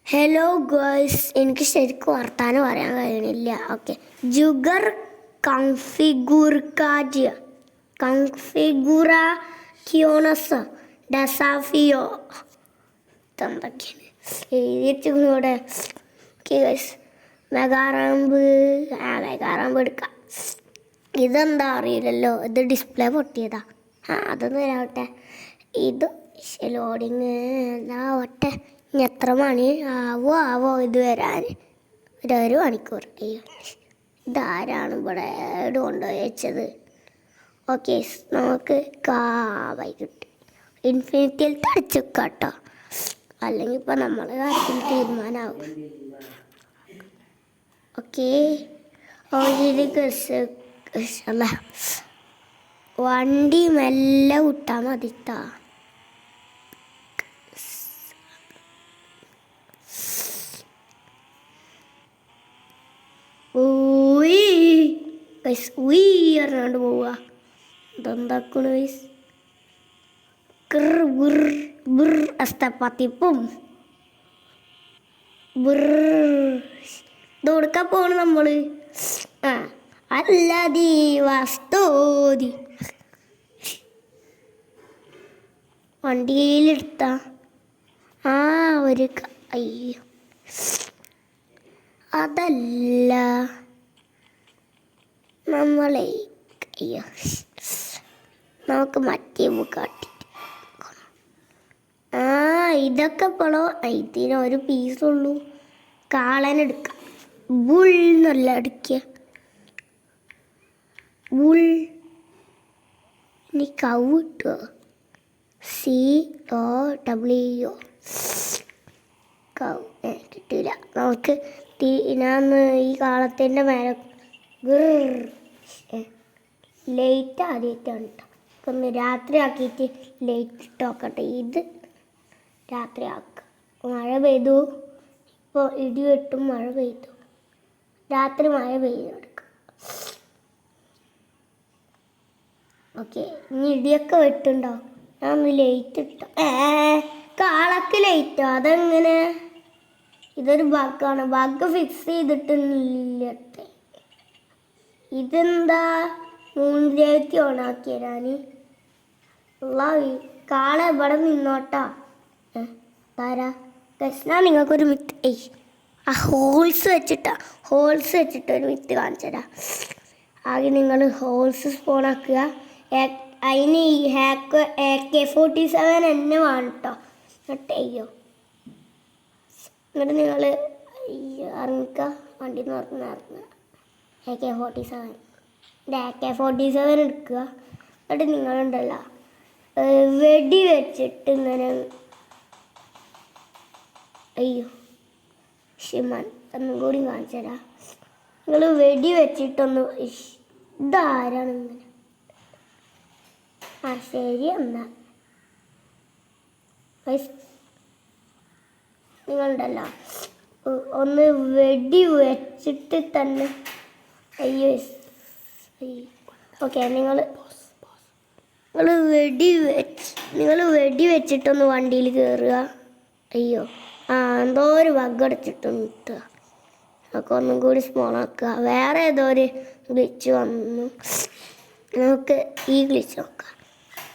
Hello girls, എനിക്ക് ശരിക്കും വർത്താനം പറയാൻ കഴിയണില്ല. ഓക്കെ, ജുഗർ കൺഫിഗുറാക്കിയോണസ് ഡസാഫിയോ എന്തൊക്കെയാണ് എഴുതിയിട്ടിവിടെ. ഓക്കെ ഗേൾസ്, മെഗാറാമ്പ് എടുക്കാം. ഇതെന്താ അറിയില്ലല്ലോ, ഇത് ഡിസ്പ്ലേ പൊട്ടിയതാ. അതൊന്നും വരാവട്ടെ. ഇത് ലോഡിങ് എന്താവട്ടെ. ഇനി എത്ര മണി ആവോ ഇത് വരാൻ? ഒരു മണിക്കൂർ. ഇതാരാണ് ഇവിടെ കൊണ്ടുപോയി വെച്ചത്? ഓക്കെ, നമുക്ക് വൈകിട്ട് ഇൻഫിനിറ്റിയിൽ തടിച്ചു കേട്ടോ, അല്ലെങ്കിൽ ഇപ്പം നമ്മൾ കാര്യത്തിൽ തീരുമാനമാവും. ഓക്കെ, വണ്ടി മെല്ലെ വിട്ടാൽ മതിട്ടാ. പറഞ്ഞോണ്ട് പോവുക. ഇതെന്താക്കണ അസ്തപ്പത്തിപ്പും ഇത് കൊടുക്കാൻ പോണ നമ്മള്. അല്ലാതി വസ്തോതി വണ്ടിയിലെടുത്ത ഒരു അയ്യോ അതല്ല നമ്മളെ അയ്യോ നമുക്ക് മറ്റേ കാട്ടി. ഇതൊക്കെ ഇപ്പോഴോ ഇതിനൊരു പീസുള്ളൂ. കാളനെടുക്കാം. ബുൾ എന്നല്ല അടിക്കുക. ബുൾ ഇനി കൗ കിട്ടുമോ? COW കൗ കിട്ടില്ല. നമുക്ക് ഞാന്ന് ഈ കാളത്തിൻ്റെ മേലെ ലൈറ്റ് ആദ്യമായിട്ടാണ് കേട്ടോ. ഒന്ന് രാത്രി ആക്കിയിട്ട് ലൈറ്റ് ഇട്ട് നോക്കട്ടെ. ഇത് രാത്രി ആക്കുക. മഴ പെയ്തു, ഇപ്പോൾ ഇടി വെട്ടും. മഴ പെയ്തു, രാത്രി മഴ പെയ്തെടുക്കുക. ഓക്കെ, ഇനി ഇടിയൊക്കെ വെട്ടുണ്ടോ? ഞാൻ ഒന്ന് ലൈറ്റ് ഇട്ടോ. കാളക്ക് ലൈറ്റോ? അതെങ്ങനെ? ഇതൊരു ബഗ്ഗാണ്. Bug fix ചെയ്തിട്ടില്ലട്ടെ. ഇതെന്താ മൂന്നിലേക്ക് ഓണാക്കിയ ഞാൻ കാള ഇവിടെ നിന്നോട്ടാ. താരാ കൃഷ്ണ നിങ്ങൾക്കൊരു മിത്ത് ഹോൾസ് വെച്ചിട്ട് ഒരു മിത്ത് കാണിച്ചു തരാം. ആകെ നിങ്ങൾ ഹോൾസ് സ്പോണാക്കുക. അതിന് ഈ AK-47 തന്നെ വേണം കേട്ടോ. എന്നിട്ട് എന്നിട്ട് നിങ്ങൾ ഇറങ്ങിക്കുക. വണ്ടി ഇറങ്ങുക. AK-47 എടുക്കുക. എന്നിട്ട് നിങ്ങളുണ്ടല്ലോ വെടി വെച്ചിട്ട് ഇങ്ങനെ ഷിമാൻ ഒന്നും കൂടി കാണിച്ചു തരാം. നിങ്ങൾ വെടി വെച്ചിട്ടൊന്ന് ഇതാരാണ് ഇങ്ങനെ? ശരി എന്നാ നിങ്ങളുണ്ടല്ലോ ഒന്ന് വെടി വെച്ചിട്ട് തന്നെ ഓക്കെ, നിങ്ങൾ വെടി വെച്ചിട്ടൊന്ന് വണ്ടിയിൽ കയറുക. എന്തോ ഒരു ബഗ് അടിച്ചിട്ടൊന്ന് കിട്ടുക. നമുക്ക് ഒന്നും കൂടി സ്മോളാക്കുക. വേറെ ഏതോ ഒരു ഗ്ലിച്ച് വന്നു. നമുക്ക് ഈ ഗ്ലിച്ച് നോക്കാം.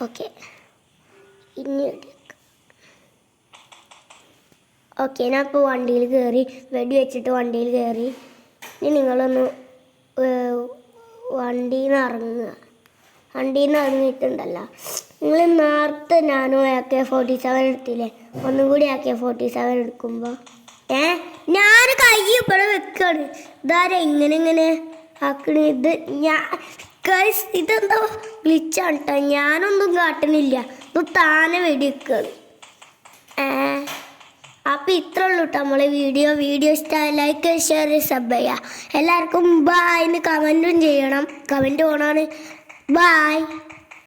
ഓക്കെ, ഇനി ഓക്കെ, ഞാൻ ഇപ്പോൾ വണ്ടിയിൽ കയറി. വെടി വെച്ചിട്ട് വണ്ടിയിൽ കയറി. ഇനി നിങ്ങളൊന്ന് വണ്ടിയിൽ നിന്ന് ഇറങ്ങിയിട്ടുണ്ടല്ലോ. നിങ്ങൾ നേരത്തെ ഞാനും AK-47 എടുത്തില്ലേ? ഒന്നും കൂടി AK-47 എടുക്കുമ്പോൾ ഞാൻ കൈ ഇവിടെ വെക്കാണ്. ഇതാരാ ഇങ്ങനെ ആക്കണേ? ഇതെന്താ ഗ്ലിച്ചാണ് കേട്ടോ. ഞാനൊന്നും കാട്ടണില്ല. ഇത് താനെ വെടി വെക്കാണ്. അപ്പോൾ ഇത്ര ഉള്ളൂ കേട്ടോ നമ്മളെ വീഡിയോ ഇഷ്ടമായി ലൈക്ക്, ഷെയർ, സബ് ചെയ്യുക. എല്ലാവർക്കും ബായ് എന്ന് കമൻറ്റും ചെയ്യണം. കമൻറ്റ് ഓണാണ്. ബായ്.